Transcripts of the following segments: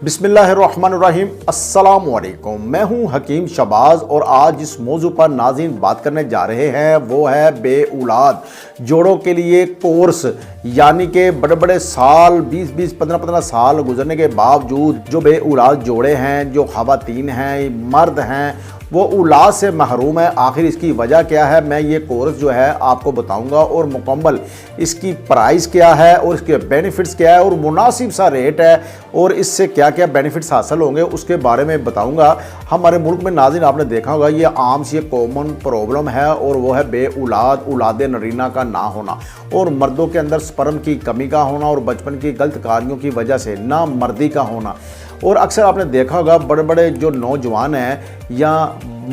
बिस्मिल्लाहिर्रहमानिर्रहीम अस्सलाम वालेकुम। मैं हूं हकीम शहबाज और आज जिस मौजू पर नाज़रीन बात करने जा रहे हैं वो है बे औलाद जोड़ों के लिए कोर्स। यानी कि बड़े बड़े साल 20-20, 15-15 साल गुजरने के बावजूद जो बे औलाद जोड़े हैं, जो ख़वातीन हैं, मर्द हैं, वो औलाद से महरूम है। आखिर इसकी वजह क्या है, मैं ये कोर्स जो है आपको बताऊंगा और मुकम्मल इसकी प्राइस क्या है और इसके बेनिफिट्स क्या है और मुनासिब सा रेट है और इससे क्या क्या बेनिफिट्स हासिल होंगे उसके बारे में बताऊंगा। हमारे मुल्क में नाज़रीन आपने देखा होगा ये आम सी कॉमन प्रॉब्लम है और वो है बे औलाद, औलाद नरीना का ना होना और मर्दों के अंदर स्पर्म की कमी का होना और बचपन की गलत कार्यों की वजह से ना मर्दी का होना। और अक्सर आपने देखा होगा बड़े बड़े जो नौजवान हैं या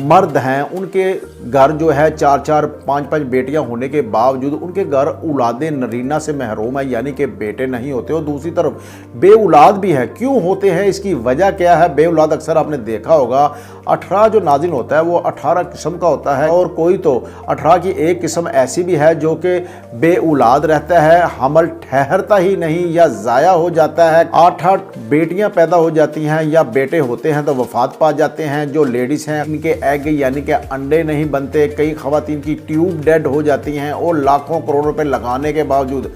मर्द हैं उनके घर जो है 4-4, 5-5 बेटियां होने के बावजूद उनके घर औलाद नरीना से महरूम है, यानी कि बेटे नहीं होते। और दूसरी तरफ बे औलाद भी है। क्यों होते हैं, इसकी वजह क्या है? बे औलाद अक्सर आपने देखा होगा 18 जो नाज़रीन होता है वो 18 किस्म का होता है और कोई तो 18 की एक किस्म ऐसी भी है जो कि बे औलाद रहता है, हमल ठहरता ही नहीं या ज़ाया हो जाता है। 8-8 बेटियां पैदा हो जाती हैं या बेटे होते हैं तो वफात पा जाते हैं। जो लेडीज़ हैं इनके एग यानी कि अंडे नहीं बनते। कई ख़वातीन की ट्यूब डेड हो जाती हैं और लाखों करोड़ रुपए लगाने के बावजूद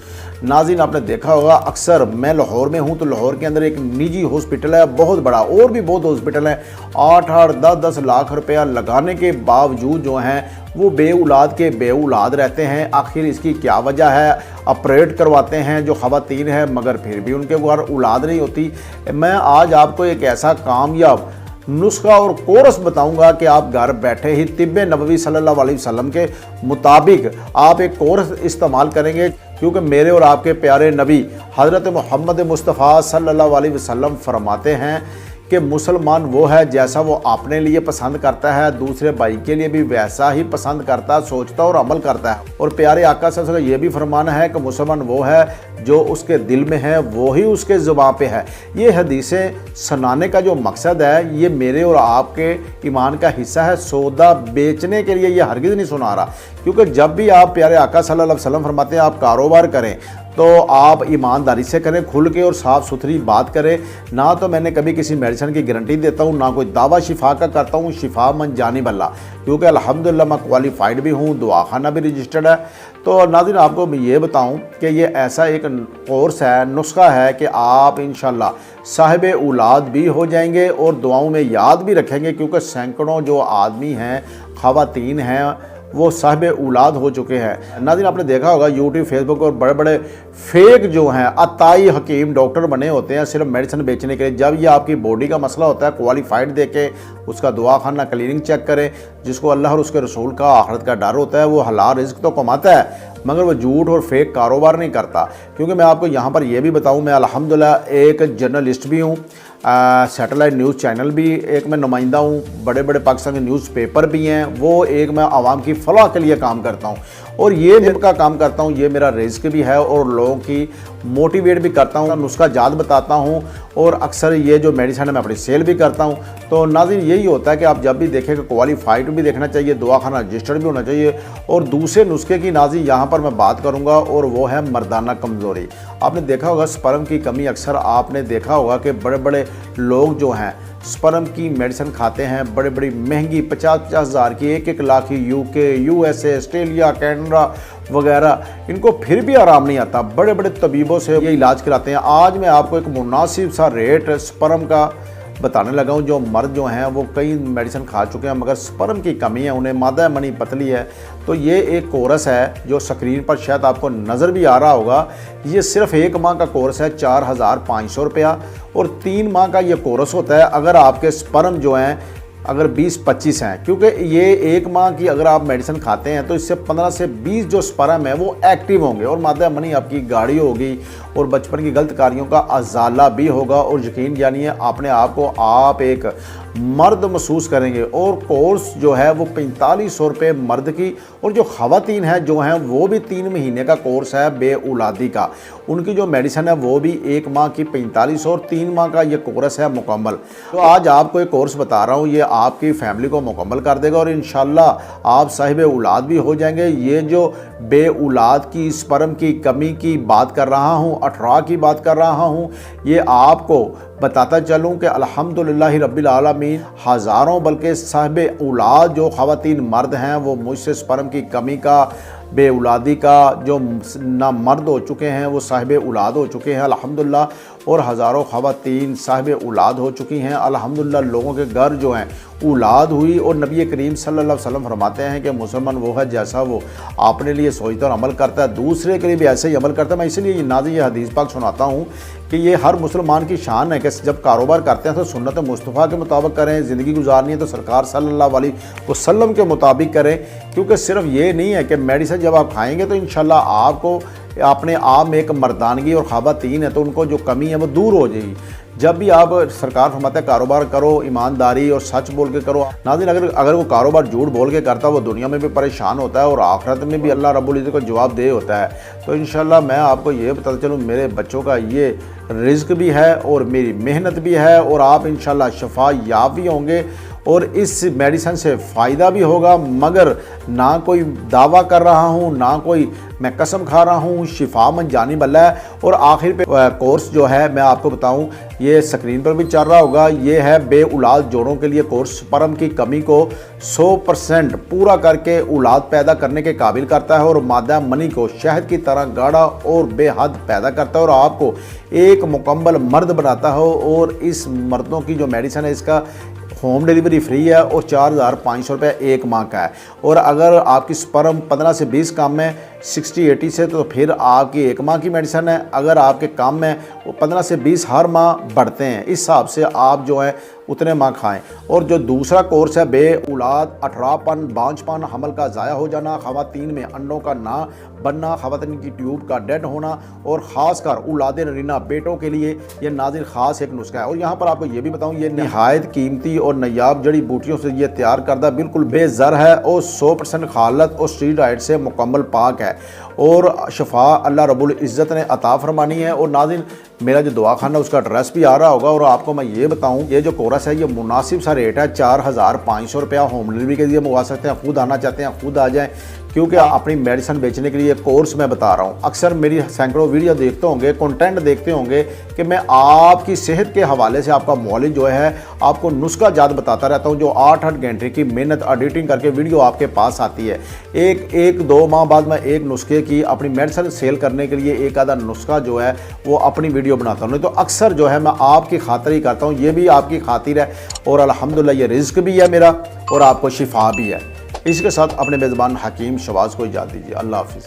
नाज़रीन आपने देखा होगा। अक्सर मैं लाहौर में हूँ तो लाहौर के अंदर एक निजी हॉस्पिटल है बहुत बड़ा, और भी बहुत हॉस्पिटल हैं, 8-8, 10-10 लाख रुपया लगाने के बावजूद जो हैं वो बे औलाद के बे औलाद रहते हैं। आखिर इसकी क्या वजह है? ऑपरेट करवाते हैं जो ख़वातीन हैं मगर फिर भी उनके घर औलाद नहीं होती। मैं आज आपको एक ऐसा कामयाब नुस्खा और कोर्स बताऊंगा कि आप घर बैठे ही तिब्बे नबवी सल्लल्लाहु अलैहि वसल्लम के मुताबिक आप एक कोर्स इस्तेमाल करेंगे, क्योंकि मेरे और आपके प्यारे नबी हज़रत मोहम्मद मुस्तफ़ा सल्लल्लाहु अलैहि वसल्लम फरमाते हैं कि मुसलमान वो है जैसा वो अपने लिए पसंद करता है दूसरे भाई के लिए भी वैसा ही पसंद करता, सोचता और अमल करता है। और प्यारे आका सल्लल्लाहु अलैहि वसल्लम का ये भी फरमान है कि मुसलमान वो है जो उसके दिल में है वो ही उसके ज़ुबान पे है। ये हदीसें सुनाने का जो मकसद है ये मेरे और आपके ईमान का हिस्सा है। सौदा बेचने के लिए ये हरगिज़ नहीं सुना रहा, क्योंकि जब भी आप प्यारे आका सल्लल्लाहु अलैहि वसल्लम फरमाते हैं आप कारोबार करें तो आप ईमानदारी से करें, खुल के और साफ़ सुथरी बात करें। ना तो मैंने कभी किसी मेडिसिन की गारंटी देता हूँ, ना कोई दावा शिफा का करता हूँ, शिफा मन जानी बल्ला, क्योंकि अल्हम्दुलिल्लाह मैं क्वालिफाइड भी हूँ, दुआखाना भी रजिस्टर्ड है। तो नाज़रीन आपको मैं ये बताऊँ कि ये ऐसा एक कोर्स है, नुस्खा है कि आप इंशाल्लाह साहिब औलाद भी हो जाएंगे और दुआओं में याद भी रखेंगे, क्योंकि सैकड़ों जो आदमी हैं, ख़वातीन हैं, वो साहिब औलाद हो चुके हैं। नाज़रीन आपने देखा होगा यूट्यूब, फेसबुक और बड़े बड़े फेक जो हैं अताई हकीम डॉक्टर बने होते हैं सिर्फ मेडिसिन बेचने के लिए। जब ये आपकी बॉडी का मसला होता है क्वालिफाइड देके उसका दुआ खाना क्लीनिंग चेक करें। जिसको अल्लाह और उसके रसूल का आखिरत का डर होता है वो हलाल रिज़्क तो कमाता है मगर वो झूठ और फेक कारोबार नहीं करता। क्योंकि मैं आपको यहाँ पर यह भी बताऊँ, मैं अल्हम्दुलिल्लाह एक जर्नलिस्ट भी हूँ, सैटेलाइट न्यूज़ चैनल भी एक मैं नुमाइंदा हूँ, बड़े बड़े पाकिस्तान के न्यूज़पेपर भी हैं, वो एक मैं आवाम की फलाह के लिए काम करता हूँ और ये जिनका काम करता हूँ ये मेरा रिज़्क भी है और लोगों की मोटिवेट भी करता हूँ, नुस्खा जात बताता हूँ और अक्सर ये जो मेडिसिन है मैं अपनी सेल भी करता हूँ। तो नाज़रीन यही होता है कि आप जब भी देखें कि क्वालिफाइड भी देखना चाहिए, दुआखाना रजिस्टर्ड भी होना चाहिए। और दूसरे नुस्खे की नाज़रीन यहाँ पर मैं बात करूँगा और वो है मर्दाना कमज़ोरी। आपने देखा होगा स्पर्म की कमी, अक्सर आपने देखा होगा कि बड़े बड़े लोग जो हैं स्पर्म की मेडिसिन खाते हैं, बड़ी बड़ी महंगी 50-50 हज़ार की, 1-1 लाख की, यूके, यूएसए, ऑस्ट्रेलिया, कनाडा वगैरह, इनको फिर भी आराम नहीं आता। बड़े बड़े तबीबों से ये इलाज कराते हैं। आज मैं आपको एक मुनासिब सा रेट स्पर्म का बताने लगा हूँ। जो मर्द जो हैं वो कई मेडिसिन खा चुके हैं मगर स्पर्म की कमी है, उन्हें मादा मनी पतली है। तो ये एक कोर्स है जो स्क्रीन पर शायद आपको नज़र भी आ रहा होगा। ये सिर्फ 1 माह का कोर्स है, 4500 रुपया और 3 माह का ये कोर्स होता है। अगर आपके स्पर्म जो हैं अगर 20-25 हैं, क्योंकि ये 1 माह की अगर आप मेडिसिन खाते हैं तो इससे 15 से 20 जो स्पर्म है वो एक्टिव होंगे और मादा मनी आपकी गाढ़ी होगी और बचपन की गलत कार्यों का अजाला भी होगा और यकीन जानिए अपने आप को आप एक मर्द महसूस करेंगे। और कोर्स जो है वो 4500 रुपये मर्द की और जो ख़वातीन हैं जो हैं वो भी 3 महीने का कोर्स है बे औलादी का। ان کی جو میڈیسن ہے وہ بھی 1 ماہ کی 45 اور 3 ماہ کا یہ کورس ہے مکمل۔ تو آج آپ کو ایک کورس بتا رہا ہوں، یہ آپ کی فیملی کو مکمل کر دے گا اور انشاءاللہ آپ صاحب اولاد بھی ہو جائیں گے۔ یہ جو بے اولاد کی سپرم کی کمی کی بات کر رہا ہوں، 18 کی بات کر رہا ہوں، یہ آپ کو بتاتا چلوں کہ الحمدللہ رب العالمین ہزاروں بلکہ صاحب اولاد جو خواتین مرد ہیں وہ مجھ سے سپرم کی کمی کا، بے اولادی کا، جو نہ مرد ہو چکے ہیں وہ صاحب اولاد ہو چکے ہیں الحمدللہ، اور ہزاروں خواتین صاحب اولاد ہو چکی ہیں الحمدللہ۔ لوگوں کے گھر جو ہیں اولاد ہوئی، اور نبی کریم صلی اللہ علیہ وسلم فرماتے ہیں کہ مسلمان وہ ہے جیسا وہ اپنے لیے سوچتا اور عمل کرتا ہے دوسرے کے لیے بھی ایسے ہی عمل کرتا ہے۔ میں اسی لیے ناظرین یہ حدیث پاک سناتا ہوں کہ یہ ہر مسلمان کی شان ہے کہ جب کاروبار کرتے ہیں تو سنت مصطفیٰ کے مطابق کریں، زندگی گزارنی ہے تو سرکار صلی اللہ علیہ وسلم کے مطابق کریں، کیونکہ صرف یہ نہیں ہے کہ میڈیسن جب آپ کھائیں گے تو انشاءاللہ آپ کو اپنے آپ میں ایک مردانگی، اور خواتین ہے تو ان کو جو کمی ہے وہ دور ہو جائے گی۔ جب بھی آپ سرکار فرماتے ہیں کاروبار کرو ایمانداری اور سچ بول کے کرو۔ ناظرین اگر وہ کاروبار جھوٹ بول کے کرتا ہے وہ دنیا میں بھی پریشان ہوتا ہے اور آخرت میں بھی اللہ رب العزت کو جواب دہ ہوتا ہے۔ تو انشاءاللہ میں آپ کو یہ بتاتا چلوں میرے بچوں کا یہ رزق بھی ہے اور میری محنت بھی ہے، اور آپ انشاءاللہ شفا یاب بھی ہوں گے اور اس میڈیسن سے فائدہ بھی ہوگا۔ مگر نہ کوئی دعویٰ کر رہا ہوں، نہ کوئی میں قسم کھا رہا ہوں، شفا من جانب اللہ ہے۔ اور آخر پہ کورس جو ہے میں آپ کو بتاؤں، یہ سکرین پر بھی چل رہا ہوگا، یہ ہے بے اولاد جوڑوں کے لیے کورس۔ سپرم کی کمی کو 100% پورا کر کے اولاد پیدا کرنے کے قابل کرتا ہے، اور مادہ منی کو شہد کی طرح گاڑھا اور بے حد پیدا کرتا ہے، اور آپ کو ایک مکمل مرد بناتا ہے۔ اور اس مردوں کی جو میڈیسن ہے اس کا ہوم ڈیلیوری فری ہے اور 4500 روپے 1 ماہ کا ہے۔ اور اگر آپ کی سپرم 15 سے 20 کام ہے 60-80 سے تو پھر آپ کی 1 ماہ کی میڈیسن ہے۔ اگر آپ کے کام میں 15 سے 20 ہر ماہ بڑھتے ہیں، اس حساب سے آپ جو ہے اتنے ماہ کھائیں۔ اور جو دوسرا کورس ہے بے اولاد، 18 پن، بانجھ پن، حمل کا ضائع ہو جانا، خواتین میں انڈوں کا نہ بننا، خواتین کی ٹیوب کا ڈیڈ ہونا، اور خاص کر اولاد نرینہ بیٹوں کے لیے یہ ناظرین خاص ایک نسخہ ہے۔ اور یہاں پر آپ کو یہ بھی بتاؤں یہ نہایت قیمتی اور نیاب جڑی بوٹیوں سے یہ تیار کردہ بالکل بے زر ہے، اور 100% خالص اور اسٹیرائڈ سے مکمل پاک ہے، اور شفا اللہ رب العزت نے عطا فرمانی ہے۔ اور ناظرین میرا جو دعا خانہ اس کا ایڈریس بھی آ رہا ہوگا، اور آپ کو میں یہ بتاؤں یہ جو کورس ہے یہ مناسب سا ریٹ ہے، 4500 روپیہ ہوم ڈلیوری کے لیے منگوا سکتے ہیں۔ خود آنا چاہتے ہیں خود آ جائیں، کیونکہ اپنی میڈیسن بیچنے کے لیے کورس میں بتا رہا ہوں۔ اکثر میری سینکڑوں ویڈیو دیکھتے ہوں گے، کنٹینٹ دیکھتے ہوں گے کہ میں آپ کی صحت کے حوالے سے آپ کا معالج جو ہے آپ کو نسخہ جات بتاتا رہتا ہوں، جو 8 گھنٹے کی محنت ایڈیٹنگ کر کے ویڈیو آپ کے پاس آتی ہے۔ ایک 2 ماہ بعد میں ایک نسخے کی اپنی میڈیسن سیل کرنے کے لیے ایک آدھا نسخہ جو ہے وہ اپنی ویڈیو بناتا ہوں، تو اکثر جو ہے میں آپ کی خاطر ہی کرتا ہوں، یہ بھی آپ کی خاطر ہے، اور الحمدللہ یہ رزق بھی ہے میرا اور آپ کو شفا بھی ہے۔ اس کے ساتھ اپنے میزبان حکیم شہباز کو اجازت دیجیے، اللہ حافظ۔